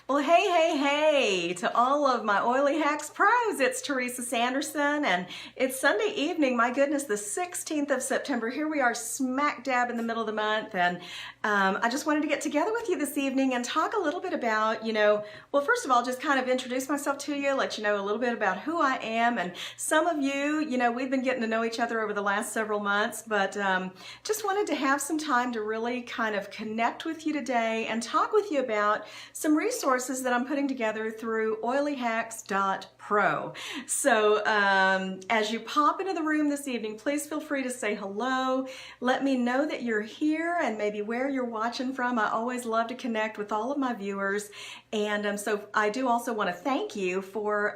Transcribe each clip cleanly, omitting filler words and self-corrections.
Well, hey to all of my Oily Hacks pros. It's Teresa Sanderson, and it's Sunday evening. My goodness, the 16th of September. Here we are smack dab in the middle of the month, and I just wanted to get together with you this evening and talk a little bit about, well, first of all, just kind of introduce myself to you, let you know a little bit about who I am. And some of you, we've been getting to know each other over the last several months, but just wanted to have some time to really kind of connect with you today and talk with you about some resources that I'm putting together through oilyhacks.pro. So as you pop into the room this evening, please feel free to say hello. Let me know that you're here and maybe where you're watching from. I always love to connect with all of my viewers. And so I do also want to thank you for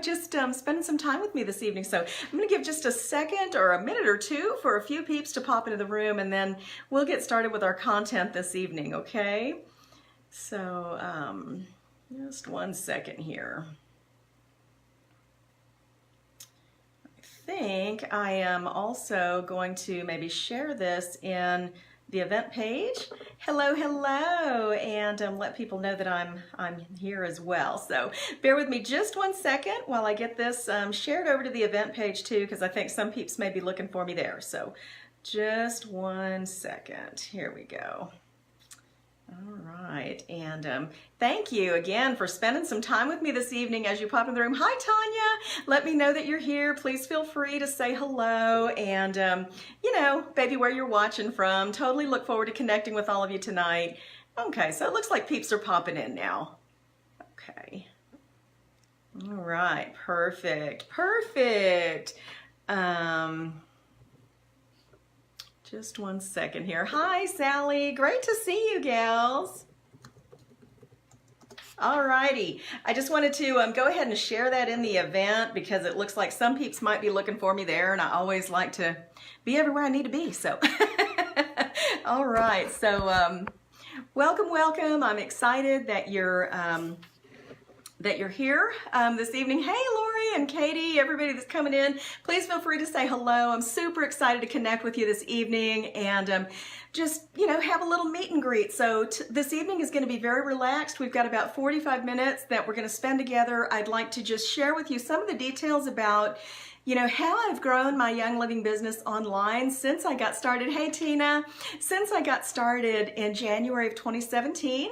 just spending some time with me this evening. So I'm going to give just a second or a minute or two for a few peeps to pop into the room, and then we'll get started with our content this evening, okay? So just one second here. I think I am also going to maybe share this in the event page. Hello, and let people know that I'm here as well. So bear with me just one second while I get this shared over to the event page too, because I think some peeps may be looking for me there. So just one second. Here we go. All right, and thank you again for spending some time with me this evening as you pop in the room. Hi, Tanya. Let me know that you're here. Please feel free to say hello and, maybe where you're watching from. Totally look forward to connecting with all of you tonight. Okay, so it looks like peeps are popping in now. Okay. All right, perfect. Just one second here. Hi, Sally. Great to see you, gals. All righty. I just wanted to go ahead and share that in the event because it looks like some peeps might be looking for me there, and I always like to be everywhere I need to be. So, all right. So, welcome. I'm excited that you're here this evening. Hey, Lori and Katie, everybody that's coming in, please feel free to say hello. I'm super excited to connect with you this evening and just, have a little meet and greet. So this evening is going to be very relaxed. We've got about 45 minutes that we're going to spend together. I'd like to just share with you some of the details about how I've grown my Young Living business online since I got started. Hey, Tina, since I got started in January of 2017.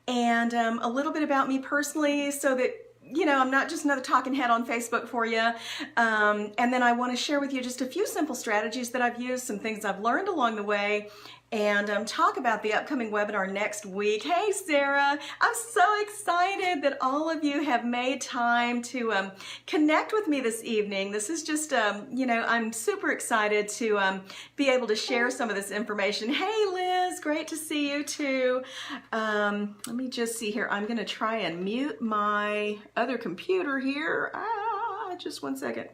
And a little bit about me personally so that, I'm not just another talking head on Facebook for you. And then I want to share with you just a few simple strategies that I've used, some things I've learned along the way, and talk about the upcoming webinar next week. Hey, Sarah, I'm so excited that all of you have made time to connect with me this evening. This is just, I'm super excited to be able to share some of this information. Hey, Liz, great to see you too. Let me just see here. I'm going to try and mute my other computer here. Just one second.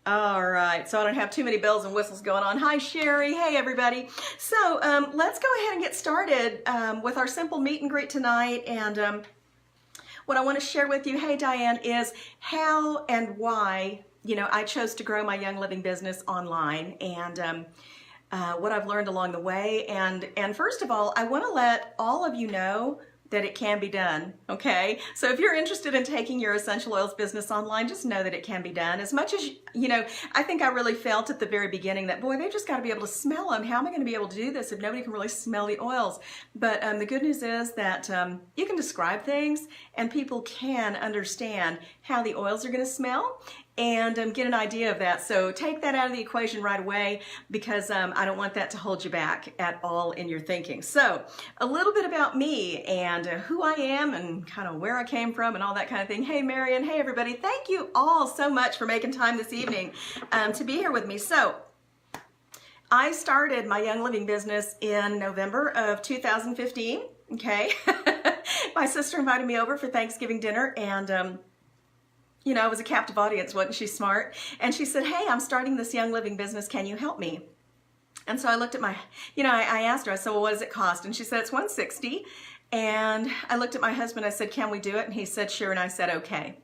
All right, so I don't have too many bells and whistles going on. Hi, Sherry. Hey, everybody. So let's go ahead and get started with our simple meet and greet tonight. And what I want to share with you, hey, Diane, is how and why, I chose to grow my Young Living business online and what I've learned along the way. And first of all, I want to let all of you know that it can be done, okay? So if you're interested in taking your essential oils business online, just know that it can be done. As much as, I think I really felt at the very beginning that, boy, they've just got to be able to smell them. How am I going to be able to do this if nobody can really smell the oils? But the good news is that you can describe things and people can understand how the oils are going to smell and get an idea of that. So take that out of the equation right away because I don't want that to hold you back at all in your thinking. So a little bit about me and who I am and kind of where I came from and all that kind of thing. Hey, Marion. Hey, everybody. Thank you all so much for making time this evening to be here with me. So I started my Young Living business in November of 2015. Okay. My sister invited me over for Thanksgiving dinner and I was a captive audience, wasn't she smart? And she said, hey, I'm starting this Young Living business. Can you help me? And so I looked at my, I asked her, I said, well, what does it cost? And she said, it's $160. And I looked at my husband, I said, can we do it? And he said, sure. And I said, okay.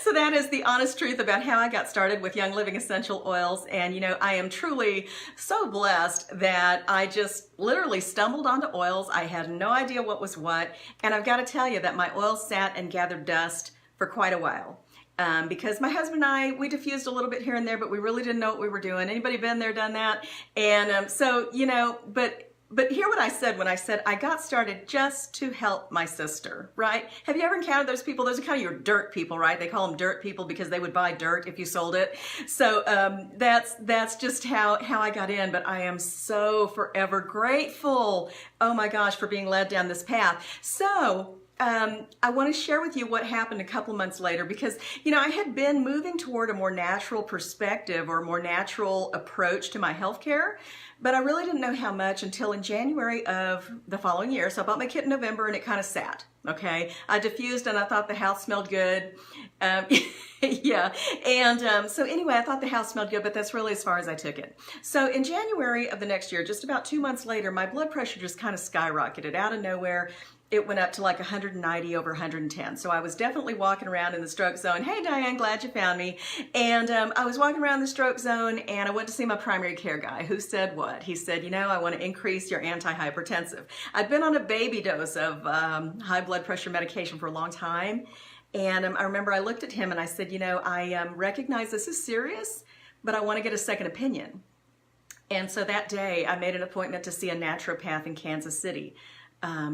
So that is the honest truth about how I got started with Young Living Essential Oils. And you know, I am truly so blessed that I just literally stumbled onto oils. I had no idea what was what. And I've got to tell you that my oils sat and gathered dust for quite a while. Because my husband and I, we diffused a little bit here and there, but we really didn't know what we were doing. Anybody been there, done that? And so, you know, but hear what I said when I said I got started just to help my sister, right? Have you ever encountered those people? Those are kind of your dirt people, right? They call them dirt people because they would buy dirt if you sold it. So that's just how I got in, but I am so forever grateful, oh my gosh, for being led down this path. So I want to share with you what happened a couple months later because, you know, I had been moving toward a more natural perspective or a more natural approach to my healthcare, but I really didn't know how much until in January of the following year. So I bought my kit in November and it kind of sat, okay? I diffused and I thought the house smelled good. Yeah, and so anyway, I thought the house smelled good, but that's really as far as I took it. So in January of the next year, just about 2 months later, my blood pressure just kind of skyrocketed out of nowhere. It went up to like 190 over 110. So I was definitely walking around in the stroke zone. Hey, Diane, glad you found me. And I was walking around the stroke zone and I went to see my primary care guy who said what? He said, you know, I want to increase your antihypertensive. I'd been on a baby dose of high blood pressure medication for a long time. And I remember I looked at him and I said, you know, I recognize this is serious, but I want to get a second opinion. And so that day I made an appointment to see a naturopath in Kansas City.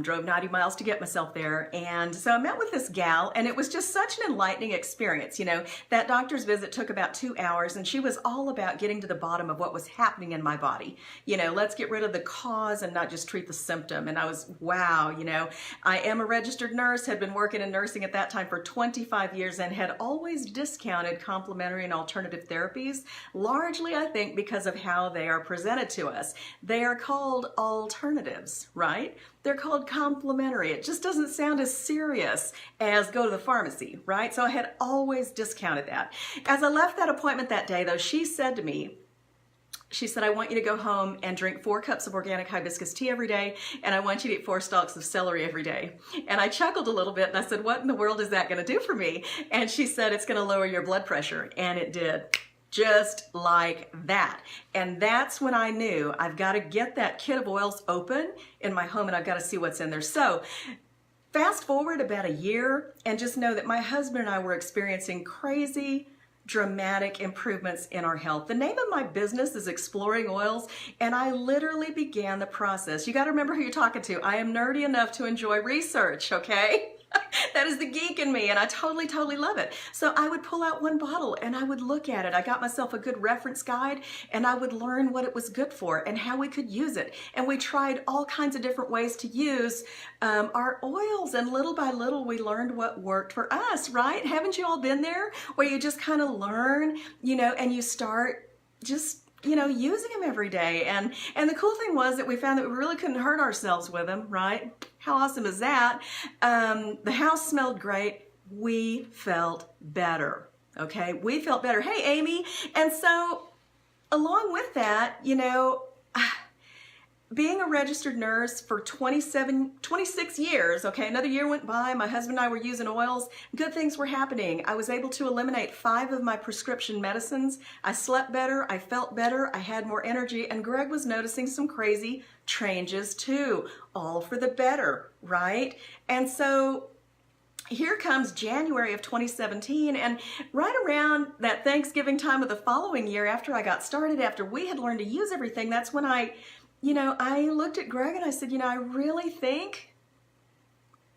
Drove 90 miles to get myself there. And so I met with this gal and it was just such an enlightening experience. You know, that doctor's visit took about 2 hours and she was all about getting to the bottom of what was happening in my body. You know, let's get rid of the cause and not just treat the symptom. And I was, wow, you know, I am a registered nurse, had been working in nursing at that time for 25 years and had always discounted complementary and alternative therapies, largely I think because of how they are presented to us. They are called alternatives, right? They're called complementary. It just doesn't sound as serious as go to the pharmacy, right? So I had always discounted that. As I left that appointment that day, though, she said to me, she said, I want you to go home and drink 4 cups of organic hibiscus tea every day, and I want you to eat 4 stalks of celery every day. And I chuckled a little bit, and I said, what in the world is that going to do for me? And she said, it's going to lower your blood pressure. And it did. Just like that. And that's when I knew I've got to get that kit of oils open in my home and I've got to see what's in there. So fast forward about a year and just know that my husband and I were experiencing crazy, dramatic improvements in our health. The name of my business is Exploring Oils, and I literally began the process. You got to remember who you're talking to. I am nerdy enough to enjoy research, okay? That is the geek in me, and I totally love it. So I would pull out one bottle and I would look at it. I got myself a good reference guide and I would learn what it was good for and how we could use it. And we tried all kinds of different ways to use our oils, and little by little we learned what worked for us, right? Haven't you all been there where you just kind of learn, you know, and you start just, you know, using them every day. And the cool thing was that we found that we really couldn't hurt ourselves with them, right? How awesome is that? The house smelled great. We felt better, okay? We felt better. Hey, Amy. And so along with that, you know, being a registered nurse for 26 years, okay, another year went by, my husband and I were using oils, good things were happening. I was able to eliminate 5 of my prescription medicines. I slept better, I felt better, I had more energy, and Greg was noticing some crazy changes too, all for the better, right? And so here comes January of 2017, and right around that Thanksgiving time of the following year, after I got started, after we had learned to use everything, that's when I looked at Greg and I said, you know, I really think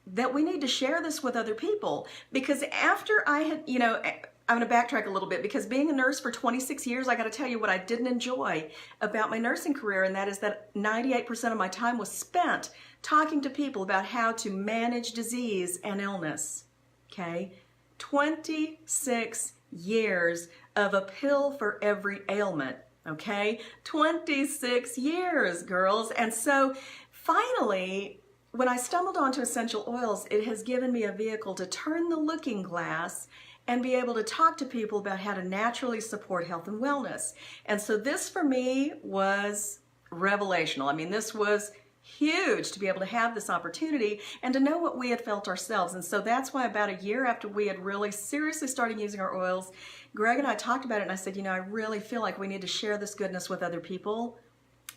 that we need to share this with other people. Because after I had, you know, I'm going to backtrack a little bit, because being a nurse for 26 years, I got to tell you what I didn't enjoy about my nursing career, and that is that 98% of my time was spent talking to people about how to manage disease and illness, okay? 26 years of a pill for every ailment. Okay, 26 years, girls. And so finally, when I stumbled onto essential oils, it has given me a vehicle to turn the looking glass and be able to talk to people about how to naturally support health and wellness. And so this for me was revelational. I mean, this was huge to be able to have this opportunity and to know what we had felt ourselves. And so that's why about a year after we had really seriously started using our oils, Greg and I talked about it, and I said, you know, I really feel like we need to share this goodness with other people,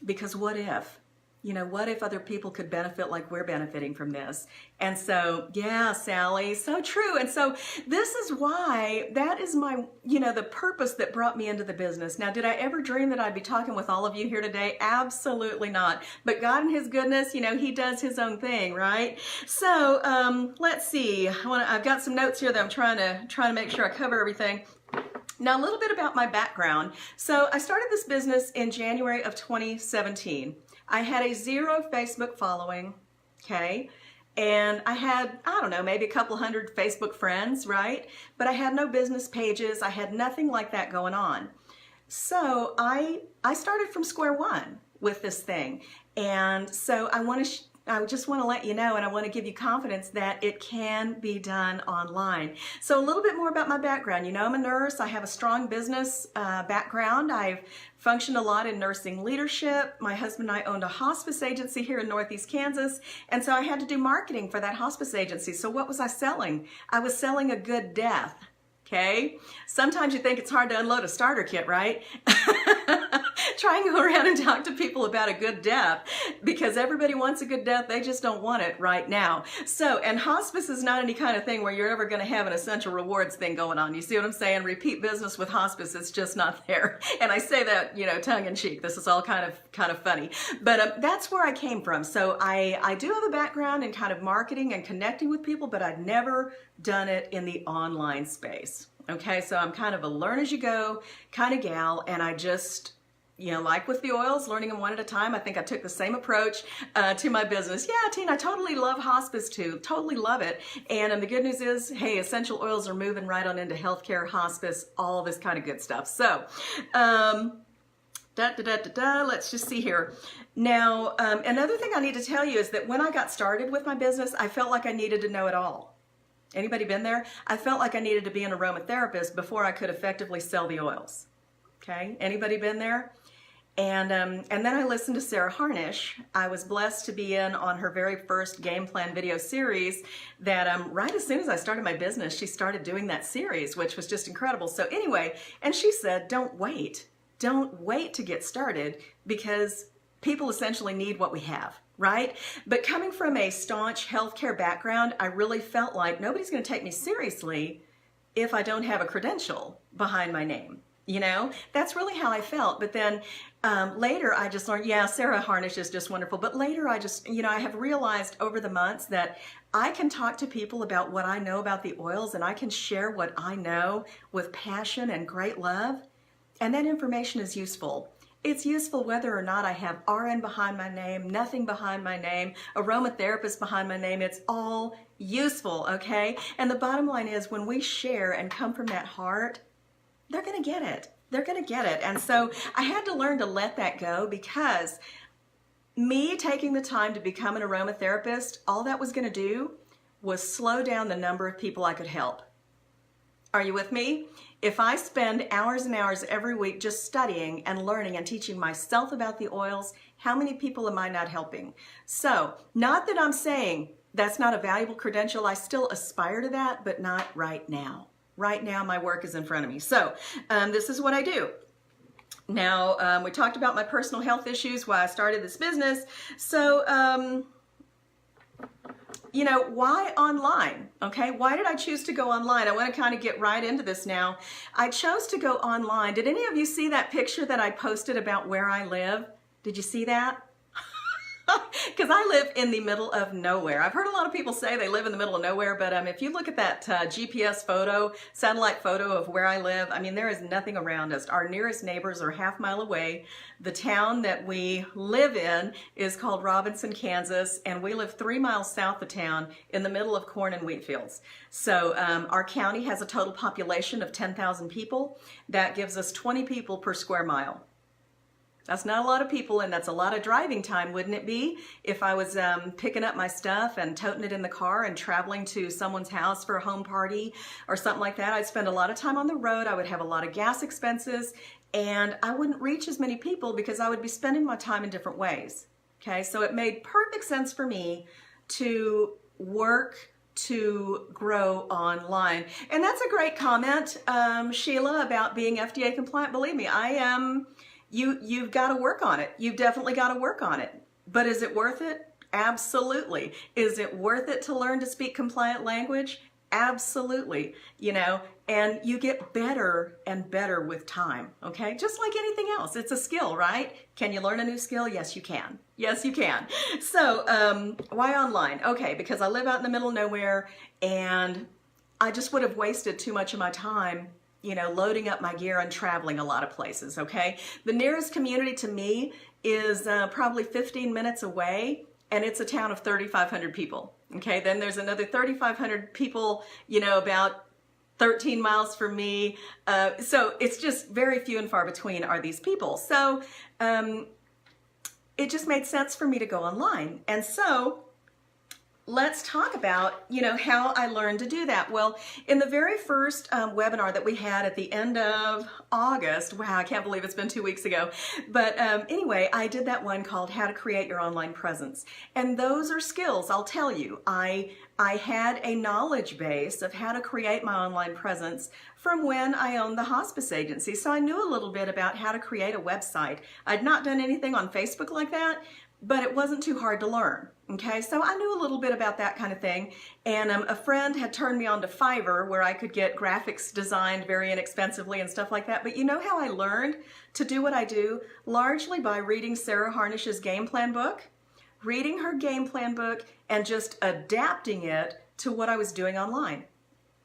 because what if? You know, what if other people could benefit like we're benefiting from this? And so, yeah, Sally, so true. And so this is why, that is my, you know, the purpose that brought me into the business. Now, did I ever dream that I'd be talking with all of you here today? Absolutely not. But God in his goodness, you know, he does his own thing, right? So let's see. I've got some notes here that I'm trying to make sure I cover everything. Now, a little bit about my background. So I started this business in January of 2017. I had a 0 Facebook following, okay? And I had, I don't know, maybe a couple hundred Facebook friends, right? But I had no business pages. I had nothing like that going on. So I started from square one with this thing. And so I just want to let you know, and I want to give you confidence that it can be done online. So a little bit more about my background. You know, I'm a nurse. I have a strong business background. I've functioned a lot in nursing leadership. My husband and I owned a hospice agency here in Northeast Kansas, and so I had to do marketing for that hospice agency. So what was I selling? I was selling a good death. Okay? Sometimes you think it's hard to unload a starter kit, right? Try and go around and talk to people about a good death, because everybody wants a good death. They just don't want it right now. So, and hospice is not any kind of thing where you're ever going to have an essential rewards thing going on. You see what I'm saying? Repeat business with hospice, it's just not there. And I say that, you know, tongue in cheek. This is all kind of funny. But that's where I came from. So I do have a background in kind of marketing and connecting with people, but I'd never done it in the online space. Okay, so I'm kind of a learn as you go kind of gal, and I just, you know, like with the oils, learning them one at a time. I think I took the same approach to my business. Yeah, Tina, I totally love hospice too. Totally love it. And the good news is, hey, essential oils are moving right on into healthcare, hospice, all this kind of good stuff. So, let's just see here. Now, another thing I need to tell you is that when I got started with my business, I felt like I needed to know it all. Anybody been there? I felt like I needed to be an aromatherapist before I could effectively sell the oils. Okay, anybody been there? And then I listened to Sarah Harnish. I was blessed to be in on her very first game plan video series that right as soon as I started my business, she started doing that series, which was just incredible. So anyway, and she said, don't wait to get started, because people essentially need what we have, right? But coming from a staunch healthcare background, I really felt like nobody's going to take me seriously if I don't have a credential behind my name. You know, that's really how I felt. But then later I just learned, yeah, Sarah Harnish is just wonderful. But later I just, you know, I have realized over the months that I can talk to people about what I know about the oils, and I can share what I know with passion and great love. And that information is useful. It's useful whether or not I have RN behind my name, nothing behind my name, aromatherapist behind my name. It's all useful, okay? And the bottom line is, when we share and come from that heart, they're going to get it. They're going to get it. And so I had to learn to let that go, because me taking the time to become an aromatherapist, all that was going to do was slow down the number of people I could help. Are you with me? If I spend hours and hours every week just studying and learning and teaching myself about the oils, how many people am I not helping? So, not that I'm saying that's not a valuable credential. I still aspire to that, but not right now. Right now, my work is in front of me. So, this is what I do. Now, we talked about my personal health issues, why I started this business. So, you know, why online? Okay, why did I choose to go online? I want to kind of get right into this now. I chose to go online. Did any of you see that picture that I posted about where I live? Did you see that? Because I live in the middle of nowhere. I've heard a lot of people say they live in the middle of nowhere, but if you look at that GPS photo, satellite photo of where I live, I mean, there is nothing around us. Our nearest neighbors are half mile away. The town that we live in is called Robinson, Kansas, and we live 3 miles south of town in the middle of corn and wheat fields. So our county has a total population of 10,000 people. That gives us 20 people per square mile. That's not a lot of people, and that's a lot of driving time, wouldn't it be? If I was picking up my stuff and toting it in the car and traveling to someone's house for a home party or something like that, I'd spend a lot of time on the road. I would have a lot of gas expenses, and I wouldn't reach as many people because I would be spending my time in different ways. Okay, so it made perfect sense for me to work to grow online. And that's a great comment, Sheila, about being FDA compliant. Believe me, I am. You've got to work on it. You've definitely got to work on it. But is it worth it? Absolutely. Is it worth it to learn to speak compliant language? Absolutely. You know, and you get better and better with time, okay? Just like anything else. It's a skill, right? Can you learn a new skill? Yes, you can. Yes, you can. So, why online? Okay, because I live out in the middle of nowhere, and I just would have wasted too much of my time, you know, loading up my gear and traveling a lot of places, okay? The nearest community to me is probably 15 minutes away, and it's a town of 3,500 people. Okay, then there's another 3,500 people, you know, about 13 miles from me. So it's just very few and far between are these people. So it just made sense for me to go online. And so let's talk about, you know, how I learned to do that. Well, in the very first webinar that we had at the end of August, wow, I can't believe it's been 2 weeks ago. But anyway, I did that one called How to Create Your Online Presence. And those are skills, I'll tell you. I had a knowledge base of how to create my online presence from when I owned the hospice agency. So I knew a little bit about how to create a website. I'd not done anything on Facebook like that, but it wasn't too hard to learn. Okay, so I knew a little bit about that kind of thing, and a friend had turned me on to Fiverr, where I could get graphics designed very inexpensively and stuff like that. But you know how I learned to do what I do? Largely by reading Sarah Harnish's game plan book, reading her game plan book, and just adapting it to what I was doing online.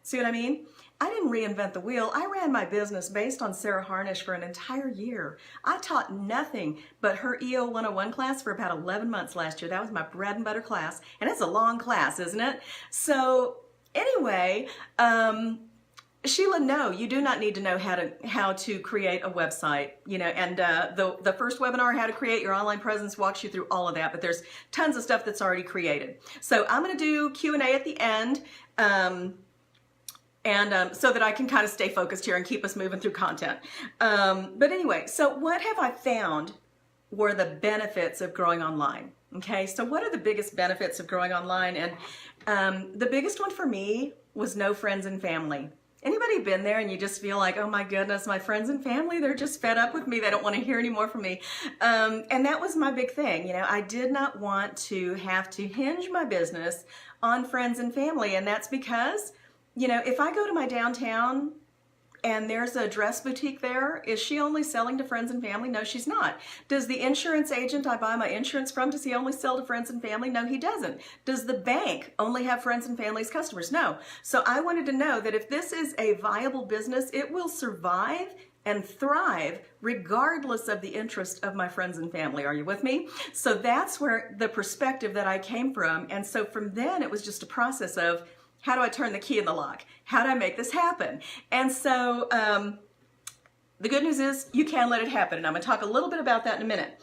See what I mean? I didn't reinvent the wheel. I ran my business based on Sarah Harnish for an entire year. I taught nothing but her EO 101 class for about 11 months last year. That was my bread and butter class. And it's a long class, isn't it? So anyway, Sheila, no, you do not need to know how to create a website, you know, and the first webinar, How to Create Your Online Presence, walks you through all of that, but there's tons of stuff that's already created. So I'm going to do Q&A at the end. So that I can kind of stay focused here and keep us moving through content. But anyway, so what have I found were the benefits of growing online? Okay, so what are the biggest benefits of growing online? And the biggest one for me was no friends and family. Anybody been there and you just feel like, oh my goodness, my friends and family, they're just fed up with me. They don't want to hear any more from me. And that was my big thing. You know, I did not want to have to hinge my business on friends and family. And that's because, you know, if I go to my downtown and there's a dress boutique there, is she only selling to friends and family? No, she's not. Does the insurance agent I buy my insurance from, does he only sell to friends and family? No, he doesn't. Does the bank only have friends and family as customers? No. So I wanted to know that if this is a viable business, it will survive and thrive regardless of the interest of my friends and family. Are you with me? So that's where the perspective that I came from. And so from then it was just a process of, how do I turn the key in the lock? How do I make this happen? And so the good news is you can let it happen. And I'm going to talk a little bit about that in a minute.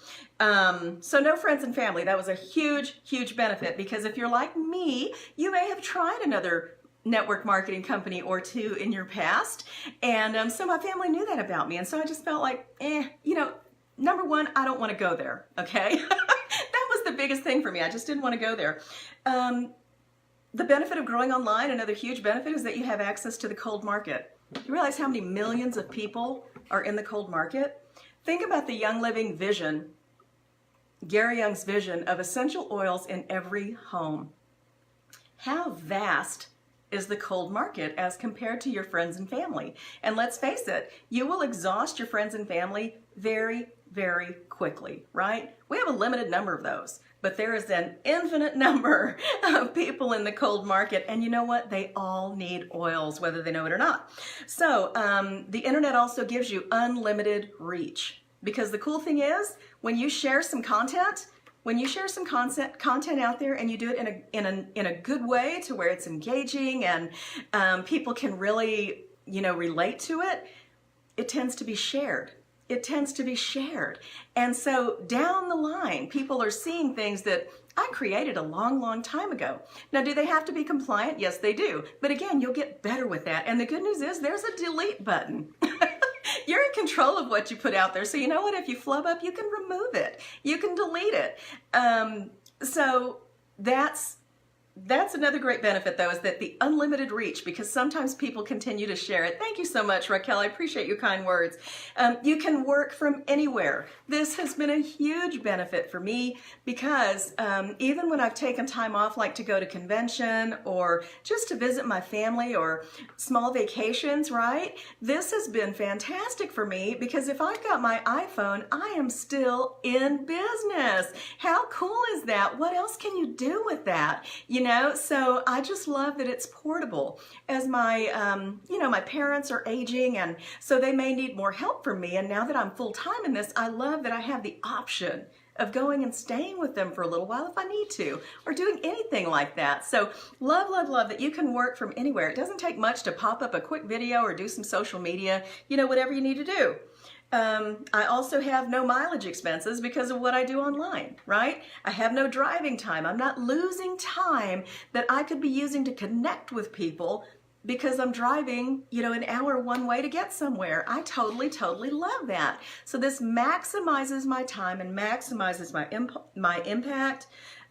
So no friends and family. That was a huge, huge benefit, because if you're like me, you may have tried another network marketing company or two in your past. And so my family knew that about me. And so I just felt like, you know, number one, I don't want to go there. Okay. That was the biggest thing for me. I just didn't want to go there. The benefit of growing online, another huge benefit, is that you have access to the cold market. You realize how many millions of people are in the cold market? Think about the Young Living vision, Gary Young's vision of essential oils in every home. How vast is the cold market as compared to your friends and family? And let's face it, you will exhaust your friends and family very, very quickly, right? We have a limited number of those. But there is an infinite number of people in the cold market. And you know what? They all need oils, whether they know it or not. So the internet also gives you unlimited reach. Because the cool thing is, when you share some content, content out there and you do it in a good way to where it's engaging and people can really, you know, relate to it, it tends to be shared. It tends to be shared. And so down the line, people are seeing things that I created a long, long time ago. Now, do they have to be compliant? Yes, they do. But again, you'll get better with that. And the good news is there's a delete button. You're in control of what you put out there. So you know what? If you flub up, you can remove it. You can delete it. So that's another great benefit, though, is that the unlimited reach, because sometimes people continue to share it. Thank you so much, Raquel. I appreciate your kind words. You can work from anywhere. This has been a huge benefit for me because even when I've taken time off, like to go to convention or just to visit my family or small vacations, right? This has been fantastic for me because if I've got my iPhone, I am still in business. How cool is that? What else can you do with that? You know, so I just love that it's portable. As my, my parents are aging, and so they may need more help from me. And now that I'm full-time in this, I love that I have the option of going and staying with them for a little while if I need to, or doing anything like that. So love, love, love that you can work from anywhere. It doesn't take much to pop up a quick video or do some social media, whatever you need to do. I also have no mileage expenses because of what I do online, right? I have no driving time. I'm not losing time that I could be using to connect with people because I'm driving, an hour one way to get somewhere. I totally, totally love that. So this maximizes my time and maximizes my impact.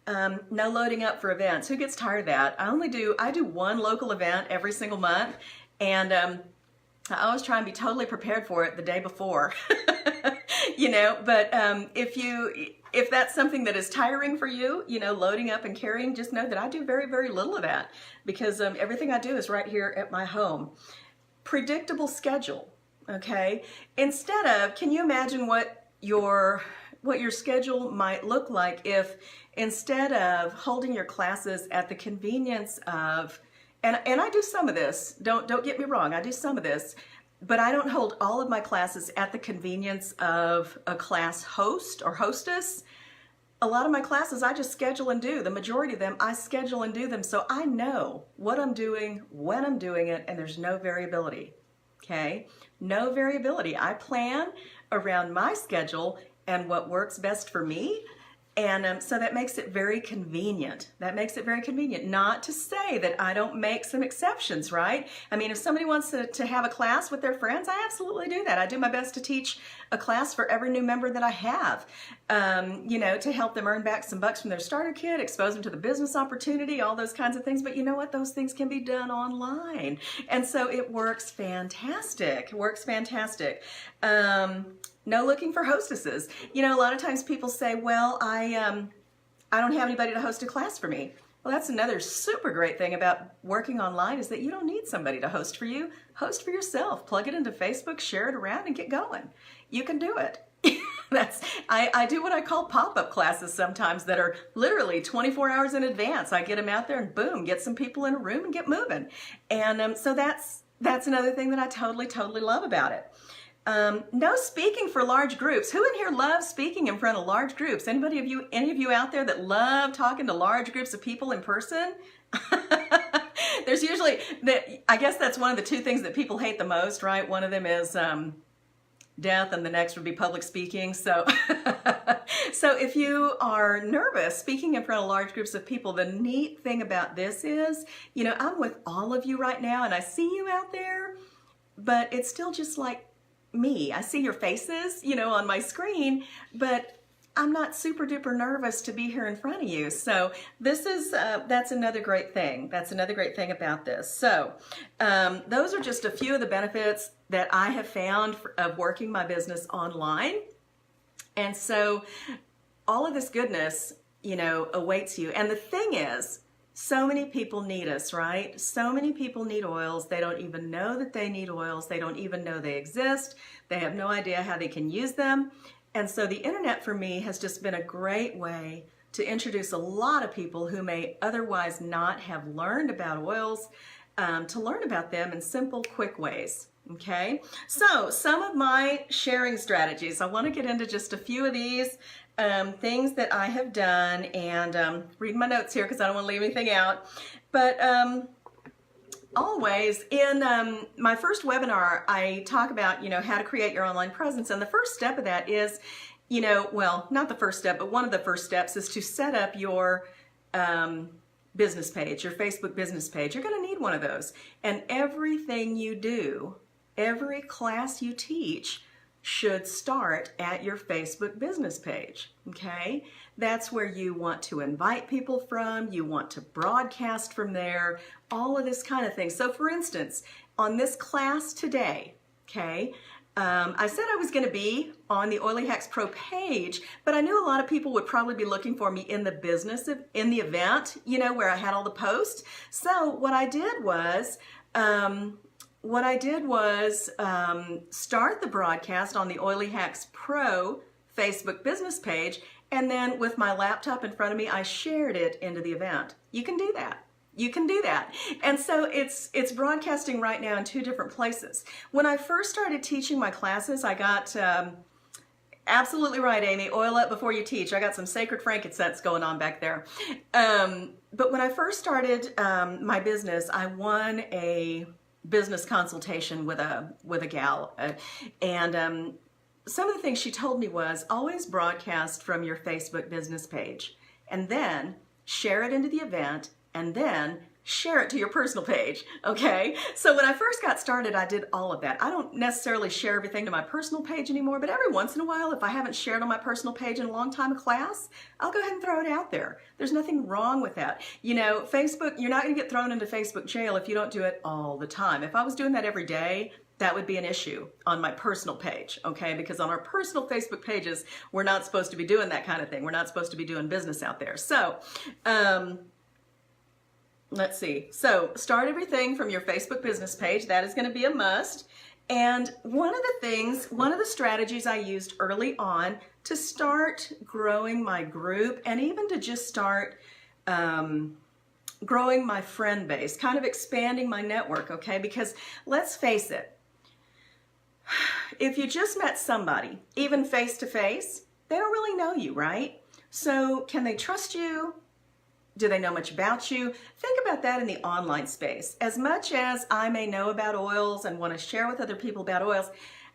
No loading up for events. Who gets tired of that? I do one local event every single month, and I always try and be totally prepared for it the day before, but if that's something that is tiring for you, loading up and carrying, just know that I do very, very little of that because everything I do is right here at my home. Predictable schedule, okay? Instead of, can you imagine what your schedule might look like if instead of holding your classes at the convenience of, and I do some of this, don't get me wrong, I do some of this, but I don't hold all of my classes at the convenience of a class host or hostess. A lot of my classes I just schedule and do. The majority of them I schedule and do them so I know what I'm doing, when I'm doing it, and there's no variability, okay? No variability. I plan around my schedule and what works best for me. And so that makes it very convenient. That makes it very convenient. Not to say that I don't make some exceptions, right? I mean, if somebody wants to have a class with their friends, I absolutely do that. I do my best to teach a class for every new member that I have, to help them earn back some bucks from their starter kit, expose them to the business opportunity, all those kinds of things. But you know what? Those things can be done online. And so it works fantastic. It works fantastic. No looking for hostesses. A lot of times people say, well, I don't have anybody to host a class for me. Well, that's another super great thing about working online is that you don't need somebody to host for you. Host for yourself. Plug it into Facebook, share it around, and get going. You can do it. I do what I call pop-up classes sometimes that are literally 24 hours in advance. I get them out there and boom, get some people in a room and get moving. And so that's another thing that I totally, totally love about it. No speaking for large groups. Who in here loves speaking in front of large groups? Any of you out there that love talking to large groups of people in person? There's usually I guess that's one of the two things that people hate the most, right? One of them is death, and the next would be public speaking. So, so if you are nervous speaking in front of large groups of people, the neat thing about this is, I'm with all of you right now, and I see you out there, but it's still just like me. I see your faces, on my screen, but I'm not super duper nervous to be here in front of you. So this is, that's another great thing. That's another great thing about this. So those are just a few of the benefits that I have found of working my business online. And so all of this goodness, awaits you. And the thing is, so many people need us, right? So many people need oils. They don't even know that they need oils. They don't even know they exist. They have no idea how they can use them. And so the internet for me has just been a great way to introduce a lot of people who may otherwise not have learned about oils, to learn about them in simple, quick ways. Okay, so some of my sharing strategies. I want to get into just a few of these things that I have done, and read my notes here because I don't want to leave anything out. But always in my first webinar, I talk about how to create your online presence, and the first step of that is, well, not the first step, but one of the first steps is to set up your business page, your Facebook business page. You're going to need one of those, and everything you do every class you teach should start at your Facebook business page, okay? That's where you want to invite people from, you want to broadcast from there, all of this kind of thing. So for instance, on this class today, okay, I said I was going to be on the Oily Hacks Pro page, but I knew a lot of people would probably be looking for me in the business, in the event, you know, where I had all the posts. So what I did was, start the broadcast on the Oily Hacks Pro Facebook business page, and then with my laptop in front of me, I shared it into the event. You can do that. You can do that. And so it's broadcasting right now in 2 different places. When I first started teaching my classes, I got, absolutely right, Amy, oil up before you teach. I got some sacred frankincense going on back there. But when I first started my business, I won a business consultation with a gal. And some of the things she told me was always broadcast from your Facebook business page and then share it into the event and then share it to your personal page, okay? So when I first got started, I did all of that. I don't necessarily share everything to my personal page anymore, but every once in a while, if I haven't shared on my personal page in a long time of class, I'll go ahead and throw it out there. There's nothing wrong with that. You know, Facebook, you're not gonna get thrown into Facebook jail if you don't do it all the time. If I was doing that every day, that would be an issue on my personal page, okay? Because on our personal Facebook pages, we're not supposed to be doing that kind of thing. We're not supposed to be doing business out there. So, let's see. So start everything from your Facebook business page. That is going to be a must. And one of the strategies I used early on to start growing my group and even to just start growing my friend base, kind of expanding my network, okay? Because let's face it, if you just met somebody, even face to face, they don't really know you, right? So can they trust you? Do they know much about you? Think about that in the online space. As much as I may know about oils and want to share with other people about oils,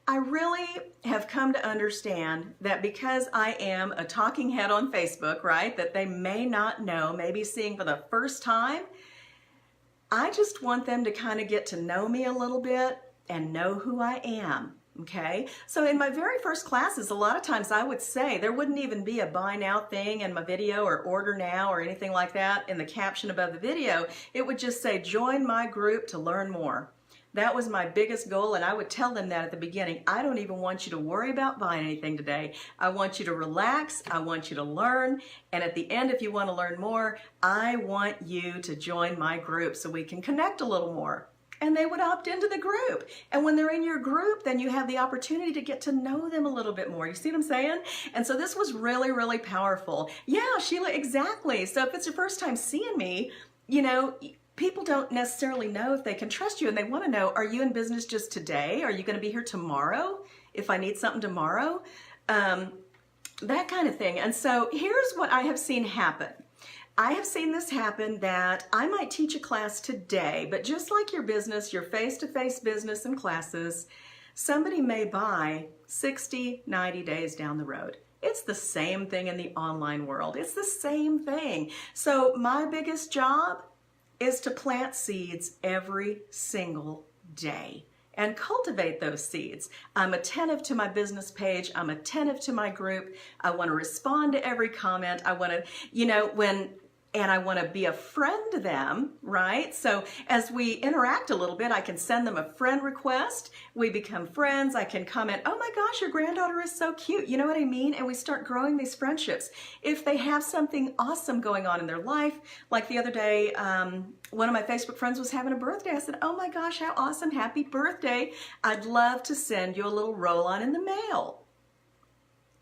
I really have come to understand that because I am a talking head on Facebook, right, that they may not know, maybe seeing for the first time, I just want them to kind of get to know me a little bit and know who I am. Okay, so in my very first classes, a lot of times I would say there wouldn't even be a buy now thing in my video or order now or anything like that in the caption above the video. It would just say, join my group to learn more. That was my biggest goal, and I would tell them that at the beginning. I don't even want you to worry about buying anything today. I want you to relax. I want you to learn. And at the end, if you want to learn more, I want you to join my group so we can connect a little more. And they would opt into the group. And when they're in your group, then you have the opportunity to get to know them a little bit more. You see what I'm saying? And so this was really, really powerful. Yeah, Sheila, exactly. So if it's your first time seeing me, you know, people don't necessarily know if they can trust you, and they want to know, are you in business just today? Are you going to be here tomorrow if I need something tomorrow? That kind of thing. And so here's what I have seen happen. I have seen this happen that I might teach a class today, but just like your business, your face-to-face business and classes, somebody may buy 60, 90 days down the road. It's the same thing in the online world. It's the same thing. So my biggest job is to plant seeds every single day and cultivate those seeds. I'm attentive to my business page. I'm attentive to my group. I want to respond to every comment. I want to, you know, and I want to be a friend to them, right? So as we interact a little bit, I can send them a friend request. We become friends. I can comment, oh my gosh, your granddaughter is so cute. You know what I mean? And we start growing these friendships. If they have something awesome going on in their life, like the other day, one of my Facebook friends was having a birthday. I said, oh my gosh, how awesome. Happy birthday. I'd love to send you a little roll-on in the mail.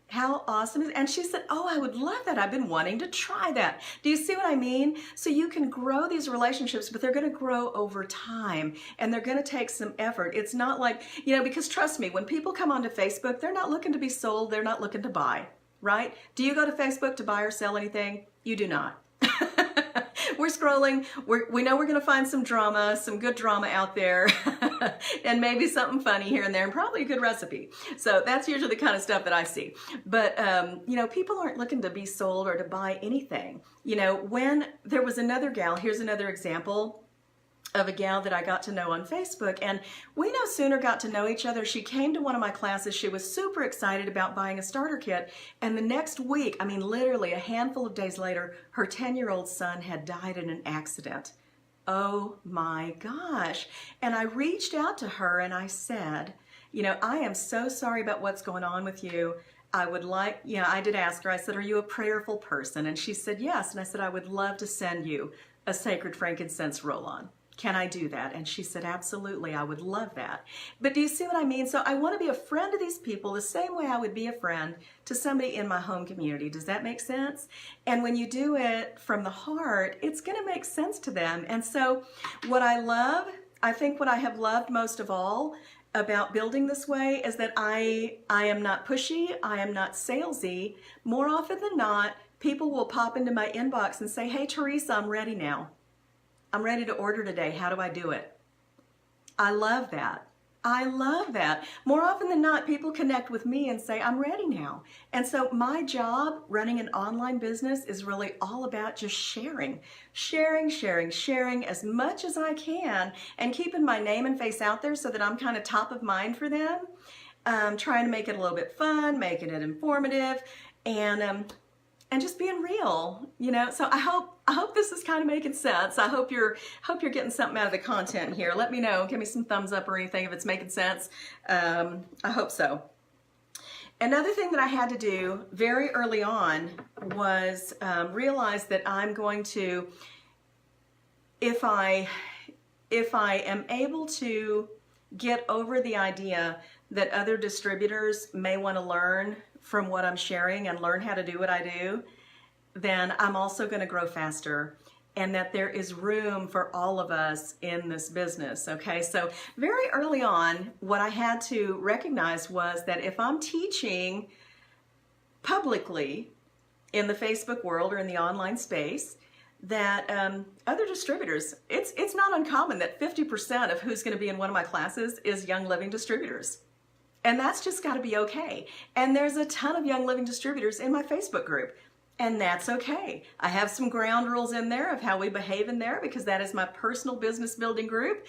How awesome is it? And she said, oh, I would love that. I've been wanting to try that. Do you see what I mean? So you can grow these relationships, but they're going to grow over time and they're going to take some effort. It's not like, you know, because trust me, when people come onto Facebook, they're not looking to be sold. They're not looking to buy, right? Do you go to Facebook to buy or sell anything? You do not. We're scrolling. We know we're going to find some drama, some good drama out there, and maybe something funny here and there, and probably a good recipe. So that's usually the kind of stuff that I see. But, you know, people aren't looking to be sold or to buy anything. You know, when there was another gal, here's another example. of a gal that I got to know on Facebook, and we no sooner got to know each other, she came to one of my classes. She was super excited about buying a starter kit, and the next week, I mean literally a handful of days later, her 10-year-old son had died in an accident. Oh my gosh. And I reached out to her and I said, you know, I am so sorry about what's going on with you. I would like, you know, I did ask her, I said, are you a prayerful person? And she said, yes. And I said, I would love to send you a sacred frankincense roll-on. Can I do that? And she said, absolutely, I would love that. But do you see what I mean? So I want to be a friend to these people the same way I would be a friend to somebody in my home community. Does that make sense? And when you do it from the heart, it's going to make sense to them. And so what I love, I think what I have loved most of all about building this way is that I am not pushy, I am not salesy. More often than not, people will pop into my inbox and say, hey Teresa, I'm ready now. I'm ready to order today. How do I do it? I love that. I love that. More often than not, people connect with me and say, I'm ready now. And so my job running an online business is really all about just sharing as much as I can and keeping my name and face out there so that I'm kind of top of mind for them. Trying to make it a little bit fun, making it informative, and just being real, you know. So I hope this is kind of making sense. I hope you're getting something out of the content here. Let me know. Give me some thumbs up or anything if it's making sense. I hope so. Another thing that I had to do very early on was realize that I'm going to, if I am able to get over the idea that other distributors may want to learn from what I'm sharing and learn how to do what I do, then I'm also going to grow faster, and that there is room for all of us in this business, okay? So very early on, what I had to recognize was that if I'm teaching publicly in the Facebook world or in the online space, that other distributors, it's not uncommon that 50% of who's going to be in one of my classes is Young Living distributors. And that's just got to be okay. And there's a ton of Young Living distributors in my Facebook group, and that's okay. I have some ground rules in there of how we behave in there because that is my personal business building group.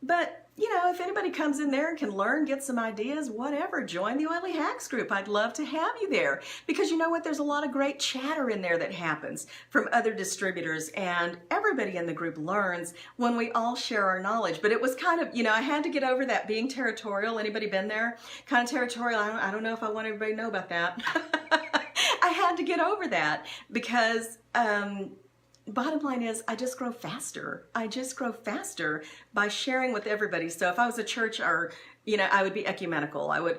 But, you know, if anybody comes in there and can learn, get some ideas, whatever, join the Oily Hacks group. I'd love to have you there because you know what? There's a lot of great chatter in there that happens from other distributors, and everybody in the group learns when we all share our knowledge. But it was kind of, you know, I had to get over that being territorial. Anybody been there? Kind of territorial. I don't know if I want everybody to know about that. I had to get over that because bottom line is I just grow faster. I just grow faster by sharing with everybody. So if I was a church, or, you know, I would be ecumenical. I would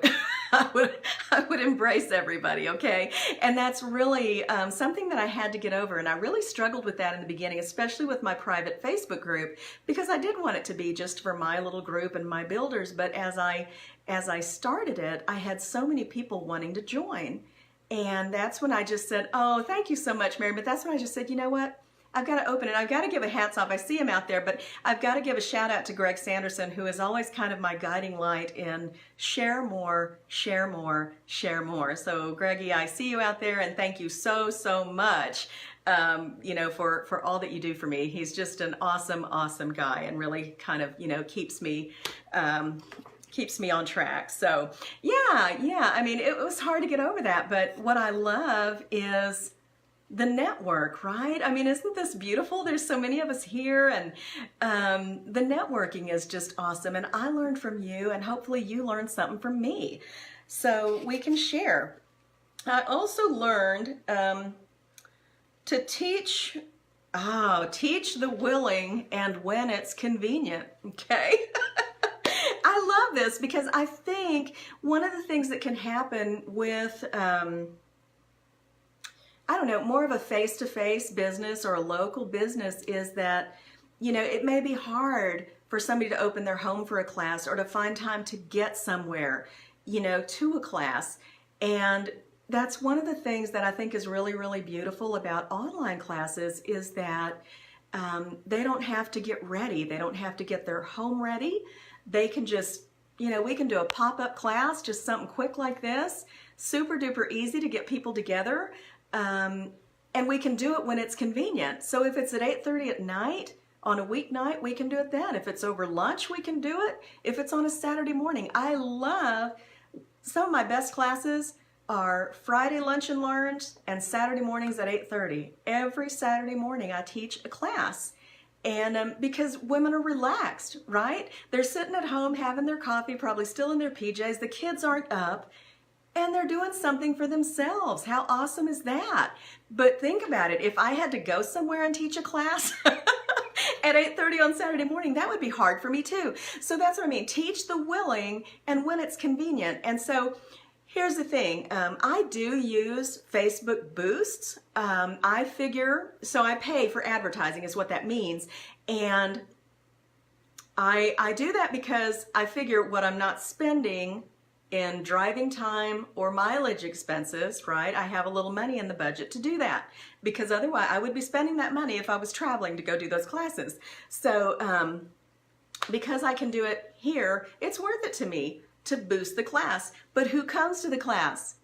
I would embrace everybody, okay? And that's really something that I had to get over, and I really struggled with that in the beginning, especially with my private Facebook group, because I did want it to be just for my little group and my builders. But as I started it, I had so many people wanting to join. And that's when I just said, oh, thank you so much, Mary. But that's when I just said, you know what? I've got to open it. I've got to give a hats off. I see him out there, but I've got to give a shout out to Greg Sanderson, who is always kind of my guiding light in share more, share more, share more. So Greggy, I see you out there, and thank you so, so much, you know, for all that you do for me. He's just an awesome, awesome guy, and really kind of, you know, keeps me on track. So yeah, I mean, it was hard to get over that, but what I love is the network, right? I mean, isn't this beautiful? There's so many of us here, and the networking is just awesome. And I learned from you, and hopefully you learned something from me, so we can share. I also learned to teach the willing and when it's convenient, okay? I love this because I think one of the things that can happen with I don't know, more of a face-to-face business or a local business is that, you know, it may be hard for somebody to open their home for a class or to find time to get somewhere, you know, to a class. And that's one of the things that I think is really, really beautiful about online classes is that they don't have to get ready. They don't have to get their home ready. They can just, you know, we can do a pop-up class, just something quick like this, super duper easy to get people together. And we can do it when it's convenient. So if it's at 8:30 at night, On a weeknight, we can do it then. If it's over lunch, we can do it. If it's on a Saturday morning. I love, some of my best classes are Friday lunch and learns and Saturday mornings at 8:30. Every Saturday morning I teach a class. And because women are relaxed, right? They're sitting at home having their coffee, probably still in their PJs. The kids aren't up and they're doing something for themselves. How awesome is that? But think about it. If I had to go somewhere and teach a class at 8:30 on Saturday morning, that would be hard for me too. So that's what I mean. Teach the willing and when it's convenient. And so here's the thing, I do use Facebook Boosts. I figure, so I pay for advertising is what that means. And I do that because I figure what I'm not spending in driving time or mileage expenses, right? I have a little money in the budget to do that because otherwise I would be spending that money if I was traveling to go do those classes. So because I can do it here, it's worth it to me to boost the class. But who comes to the class?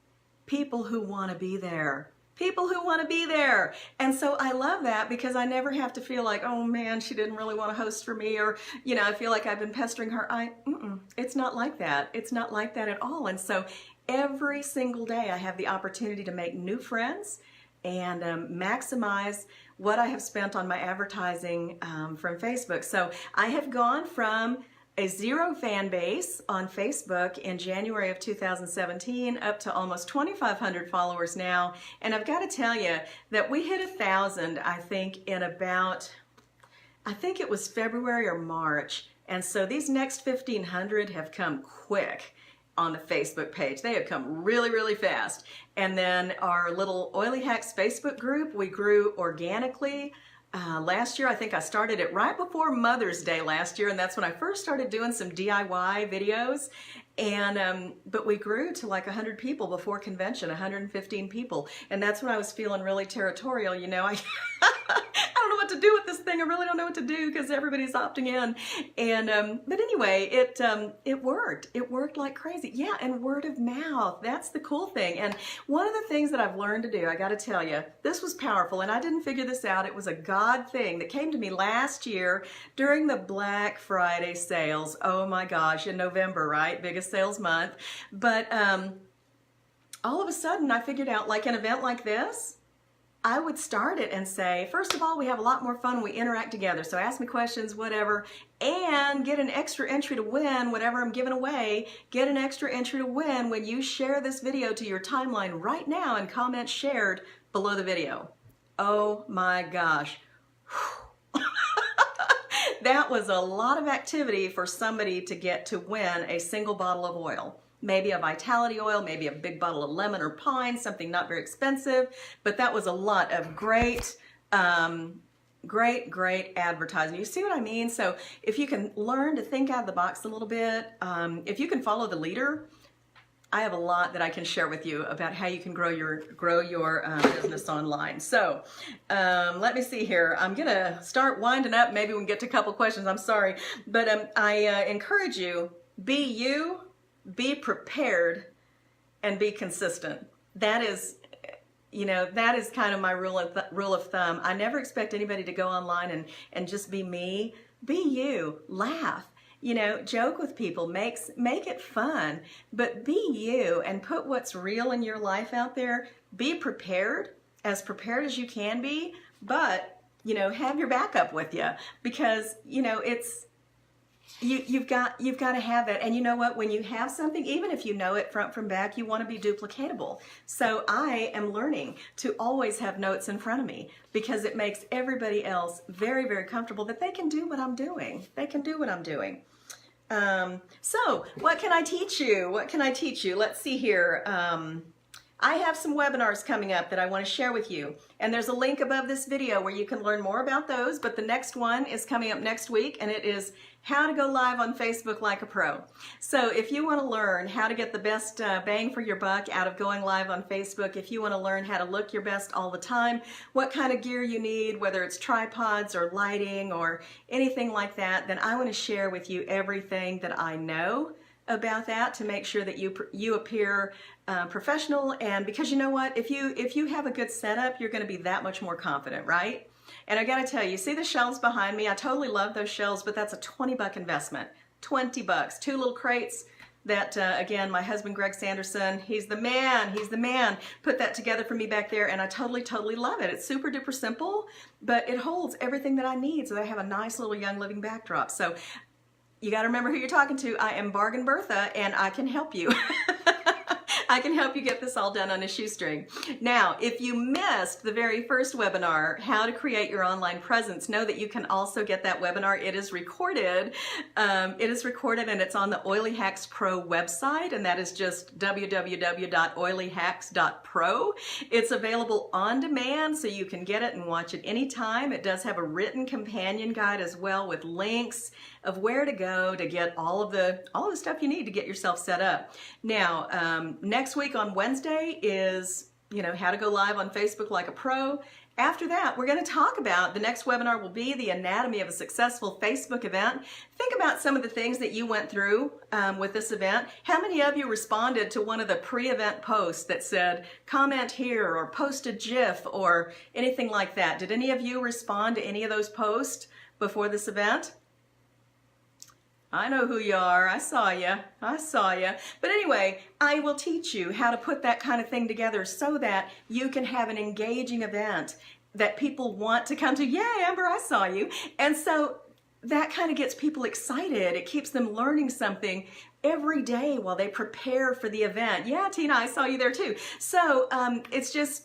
People who want to be there. People who want to be there. And so I love that because I never have to feel like, oh man, she didn't really want to host for me, or, you know, I feel like I've been pestering her. It's not like that. It's not like that at all. And so every single day I have the opportunity to make new friends and maximize what I have spent on my advertising from Facebook. So I have gone from a 0 fan base on Facebook in January of 2017 up to almost 2,500 followers now. And I've got to tell you that we hit 1,000, I think, in about, I think it was February or March. And so these next 1,500 have come quick on the Facebook page. They have come really, really fast. And then our little Oily Hacks Facebook group, we grew organically. Last year, I think I started it right before Mother's Day last year, and that's when I first started doing some DIY videos. And but we grew to like 100 people before convention, 115 people, and that's when I was feeling really territorial. You know, I don't know what to do with this thing. I really don't know what to do because everybody's opting in. And but anyway, it worked. It worked like crazy. Yeah, and word of mouth. That's the cool thing. And one of the things that I've learned to do, I got to tell you, this was powerful, and I didn't figure this out. It was a God thing that came to me last year during the Black Friday sales. Oh my gosh, in November, right? Biggest sales month. But all of a sudden, I figured out, like an event like this, I would start it and say, first of all, we have a lot more fun when we interact together. So ask me questions, whatever, and get an extra entry to win whatever I'm giving away. Get an extra entry to win when you share this video to your timeline right now and comment shared below the video. Oh my gosh. That was a lot of activity for somebody to get to win a single bottle of oil. Maybe a Vitality oil, maybe a big bottle of lemon or pine, something not very expensive, but that was a lot of great advertising. You see what I mean? So if you can learn to think out of the box a little bit, if you can follow the leader, I have a lot that I can share with you about how you can grow your business online. So let me see here. I'm gonna start winding up. Maybe we can get to a couple questions. I'm sorry, but I encourage you: be you, be prepared, and be consistent. That is, you know, that is kind of my rule of thumb. I never expect anybody to go online and just be me. Be you. Laugh. You know, joke with people, make it fun, but be you and put what's real in your life out there. Be prepared as you can be, but, you know, have your backup with you because, you know, it's, you've got to have it. And you know what, when you have something, even if you know it front from back, you want to be duplicatable. So I am learning to always have notes in front of me because it makes everybody else very, very comfortable that they can do what I'm doing. They can do what I'm doing. So what can I teach you? What can I teach you? Let's see here. I have some webinars coming up that I want to share with you. And there's a link above this video where you can learn more about those. But the next one is coming up next week, and it is how to go live on Facebook like a pro. So if you want to learn how to get the best bang for your buck out of going live on Facebook, if you want to learn how to look your best all the time, what kind of gear you need, whether it's tripods or lighting or anything like that, then I want to share with you everything that I know about that to make sure that you appear professional. And because you know what, if you have a good setup, you're going to be that much more confident, right? And I gotta tell you, see the shelves behind me? I totally love those shelves, but that's a 20-buck investment. 20 bucks, 2 little crates that, again, my husband, Greg Sanderson, he's the man, put that together for me back there, and I totally love it. It's super duper simple, but it holds everything that I need, so that I have a nice little Young Living backdrop. So you got to remember who you're talking to. I am Bargain Bertha, and I can help you. I can help you get this all done on a shoestring. Now, if you missed the very first webinar, How to Create Your Online Presence, know that you can also get that webinar. It is recorded. And it's on the Oily Hacks Pro website, and that is just www.oilyhacks.pro. It's available on demand, so you can get it and watch it anytime. It does have a written companion guide as well with links of where to go to get all of the stuff you need to get yourself set up. Now, next week on Wednesday is, how to go live on Facebook like a pro. After that, we're going to talk about, the next webinar will be the anatomy of a successful Facebook event. Think about some of the things that you went through with this event. How many of you responded to one of the pre-event posts that said, comment here, or post a GIF, or anything like that? Did any of you respond to any of those posts before this event? I know who you are. I saw you. But anyway, I will teach you how to put that kind of thing together so that you can have an engaging event that people want to come to. Yay, Amber, I saw you. And so that kind of gets people excited. It keeps them learning something every day while they prepare for the event. Yeah, Tina, I saw you there too. So it's just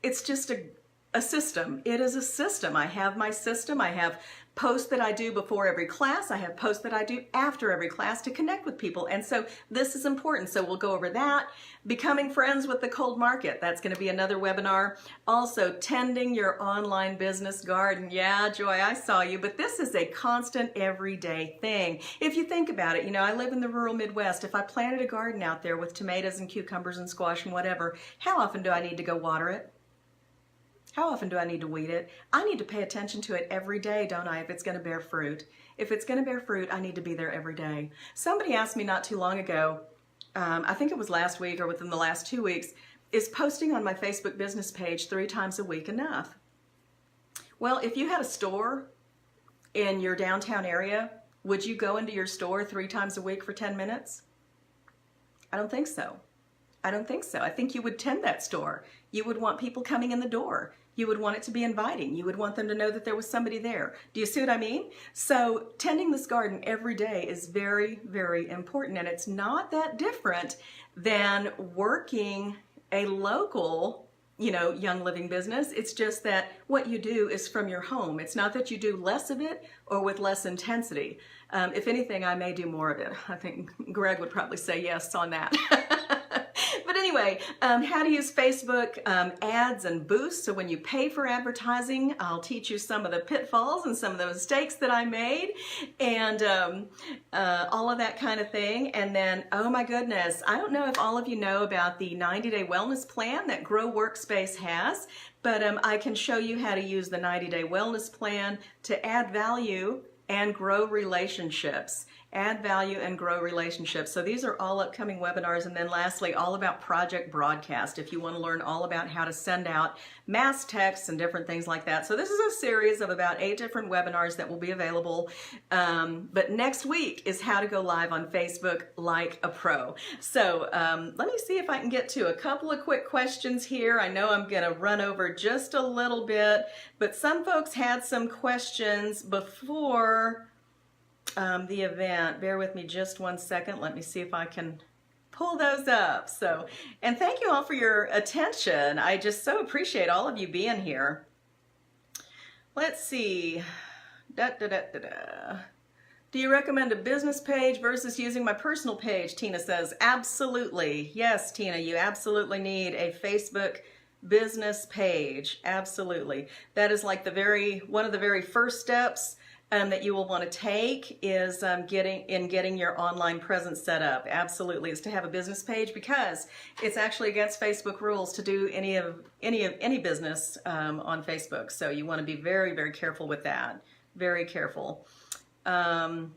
a system. It is a system. I have my system. I have posts that I do before every class. I have posts that I do after every class to connect with people. And so this is important. So we'll go over that. Becoming friends with the cold market. That's going to be another webinar. Also, tending your online business garden. Yeah, Joy, I saw you. But this is a constant everyday thing. If you think about it, I live in the rural Midwest. If I planted a garden out there with tomatoes and cucumbers and squash and whatever, how often do I need to go water it? How often do I need to weed it? I need to pay attention to it every day, don't I, if it's going to bear fruit. If it's going to bear fruit, I need to be there every day. Somebody asked me not too long ago, I think it was last week or within the last 2 weeks, is posting on my Facebook business page 3 times a week enough? Well, if you had a store in your downtown area, would you go into your store 3 times a week for 10 minutes? I don't think so. I think you would tend that store. You would want people coming in the door. You would want it to be inviting. You would want them to know that there was somebody there. Do you see what I mean? So tending this garden every day is very, very important. And it's not that different than working a local, Young Living business. It's just that what you do is from your home. It's not that you do less of it or with less intensity. If anything, I may do more of it. I think Greg would probably say yes on that. But anyway, how to use Facebook ads and boosts. So when you pay for advertising, I'll teach you some of the pitfalls and some of the mistakes that I made, and all of that kind of thing. And then, oh my goodness, I don't know if all of you know about the 90-day wellness plan that Grow Workspace has, but I can show you how to use the 90-day wellness plan to add value and grow relationships. Add value and grow relationships. So these are all upcoming webinars. And then lastly, all about Project Broadcast, if you want to learn all about how to send out mass texts and different things like that. So this is a series of about 8 different webinars that will be available. But next week is how to go live on Facebook like a pro. So let me see if I can get to a couple of quick questions here. I know I'm going to run over just a little bit, but some folks had some questions before the event. Bear with me just 1 second. Let me see if I can pull those up. So, and thank you all for your attention. I just so appreciate all of you being here. Let's see. Do you recommend a business page versus using my personal page? Tina says, absolutely. Yes, Tina, you absolutely need a Facebook business page. Absolutely. That is like one of the very first steps that you will want to take is getting your online presence set up. Absolutely, is to have a business page, because it's actually against Facebook rules to do any business on Facebook. So you want to be very, very careful with that. Very careful. Let's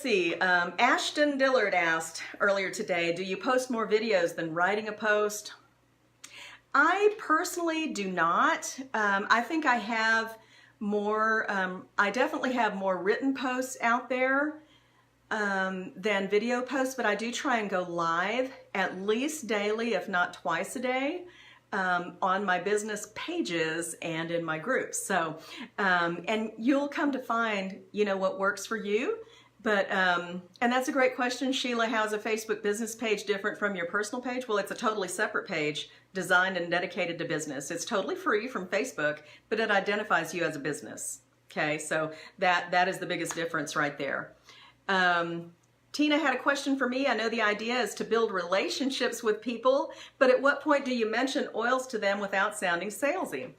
see. Ashton Dillard asked earlier today, do you post more videos than writing a post? I personally do not. I think I have more, I definitely have more written posts out there than video posts, but I do try and go live at least daily, if not twice a day, on my business pages and in my groups. So, and you'll come to find, you know, what works for you. But, and that's a great question. Sheila, how's a Facebook business page different from your personal page? Well, it's a totally separate page designed and dedicated to business. It's totally free from Facebook, but it identifies you as a business. Okay, so that is the biggest difference right there. Tina had a question for me. I know the idea is to build relationships with people, but at what point do you mention oils to them without sounding salesy?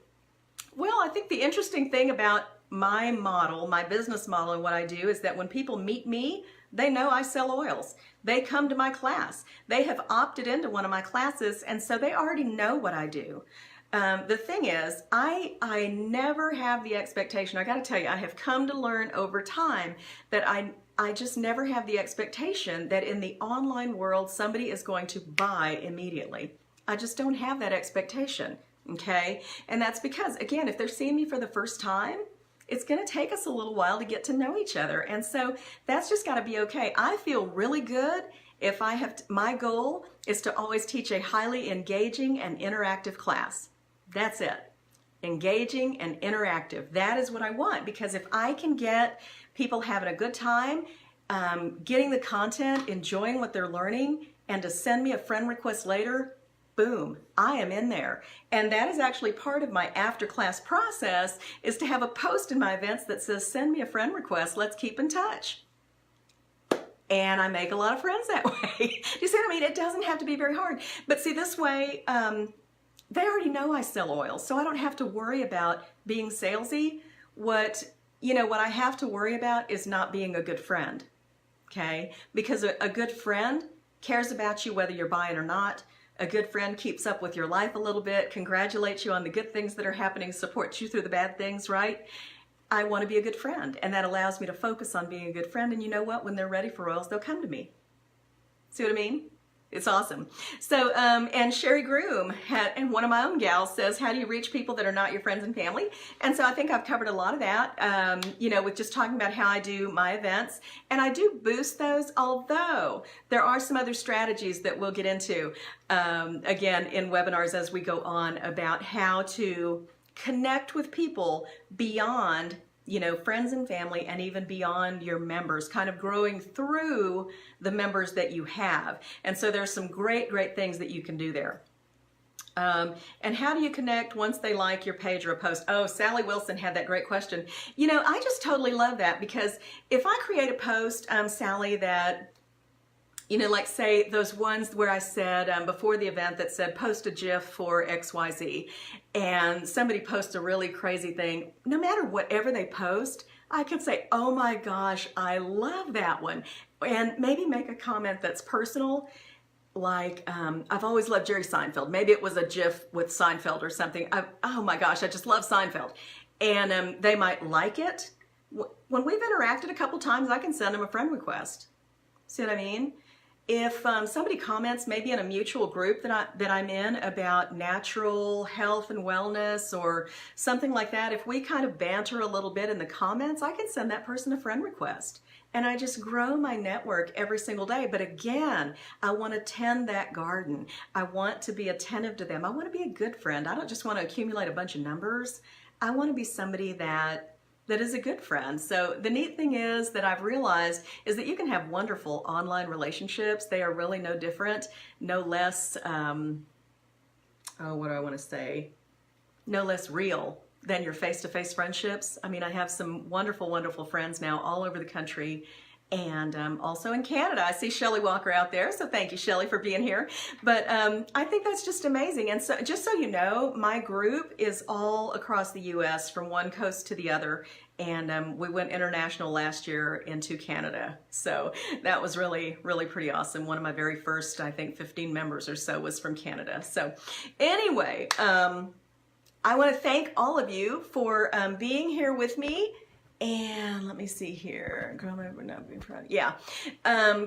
Well, I think the interesting thing about my model, my business model, and what I do is that when people meet me, they know I sell oils. They come to my class. They have opted into one of my classes, and so they already know what I do. The thing is, I never have the expectation. I got to tell you, I have come to learn over time that I just never have the expectation that in the online world somebody is going to buy immediately. I just don't have that expectation, okay? And that's because, again, if they're seeing me for the first time, it's going to take us a little while to get to know each other. And so that's just got to be okay. I feel really good if I have, my goal is to always teach a highly engaging and interactive class. That's it. Engaging and interactive. That is what I want, because if I can get people having a good time, getting the content, enjoying what they're learning, and to send me a friend request later, boom, I am in there. And that is actually part of my after class process, is to have a post in my events that says, send me a friend request, let's keep in touch. And I make a lot of friends that way. You see what I mean? It doesn't have to be very hard. But see, this way, they already know I sell oils, so I don't have to worry about being salesy. What I have to worry about is not being a good friend, okay? Because a good friend cares about you whether you're buying or not. A good friend keeps up with your life a little bit, congratulates you on the good things that are happening, supports you through the bad things, right? I want to be a good friend, and that allows me to focus on being a good friend. And you know what? When they're ready for oils, they'll come to me. See what I mean? It's awesome. So, and Sherry Groom, and one of my own gals says, how do you reach people that are not your friends and family? And so I think I've covered a lot of that, with just talking about how I do my events. And I do boost those, although there are some other strategies that we'll get into, again, in webinars as we go on, about how to connect with people beyond friends and family, and even beyond your members, kind of growing through the members that you have. And so there's some great things that you can do there. And how do you connect once they like your page or a post? Oh, Sally Wilson had that great question. I just totally love that, because if I create a post, Sally, that like say those ones where I said before the event that said post a GIF for XYZ, and somebody posts a really crazy thing, no matter whatever they post, I can say, oh my gosh, I love that one. And maybe make a comment that's personal, like, I've always loved Jerry Seinfeld. Maybe it was a GIF with Seinfeld or something. Oh my gosh, I just love Seinfeld. And they might like it. When we've interacted a couple times, I can send them a friend request. See what I mean? If somebody comments maybe in a mutual group that I'm in about natural health and wellness or something like that, if we kind of banter a little bit in the comments, I can send that person a friend request. And I just grow my network every single day. But again, I want to tend that garden. I want to be attentive to them. I want to be a good friend. I don't just want to accumulate a bunch of numbers. I want to be somebody that is a good friend. So the neat thing is that I've realized is that you can have wonderful online relationships. They are really no different, no less, what do I want to say? No less real than your face-to-face friendships. I mean, I have some wonderful friends now all over the country, and also in Canada. I see Shelley Walker out there, so thank you, Shelley, for being here. But I think that's just amazing. And so, just so you know, my group is all across the U.S. from one coast to the other, and we went international last year into Canada. So that was really pretty awesome. One of my very first, I think, 15 members or so was from Canada. So anyway, I want to thank all of you for being here with me. And let me see here. Yeah.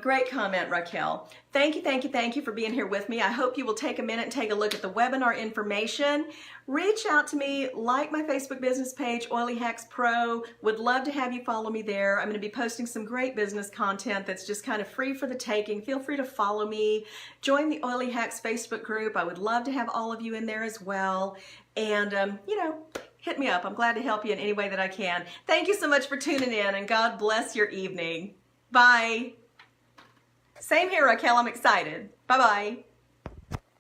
Great comment, Raquel. Thank you for being here with me. I hope you will take a minute and take a look at the webinar information. Reach out to me, like my Facebook business page, Oily Hacks Pro. Would love to have you follow me there. I'm going to be posting some great business content that's just kind of free for the taking. Feel free to follow me. Join the Oily Hacks Facebook group. I would love to have all of you in there as well. And, you know, hit me up. I'm glad to help you in any way that I can. Thank you so much for tuning in, and God bless your evening. Bye. Same here, Raquel. I'm excited. Bye-bye.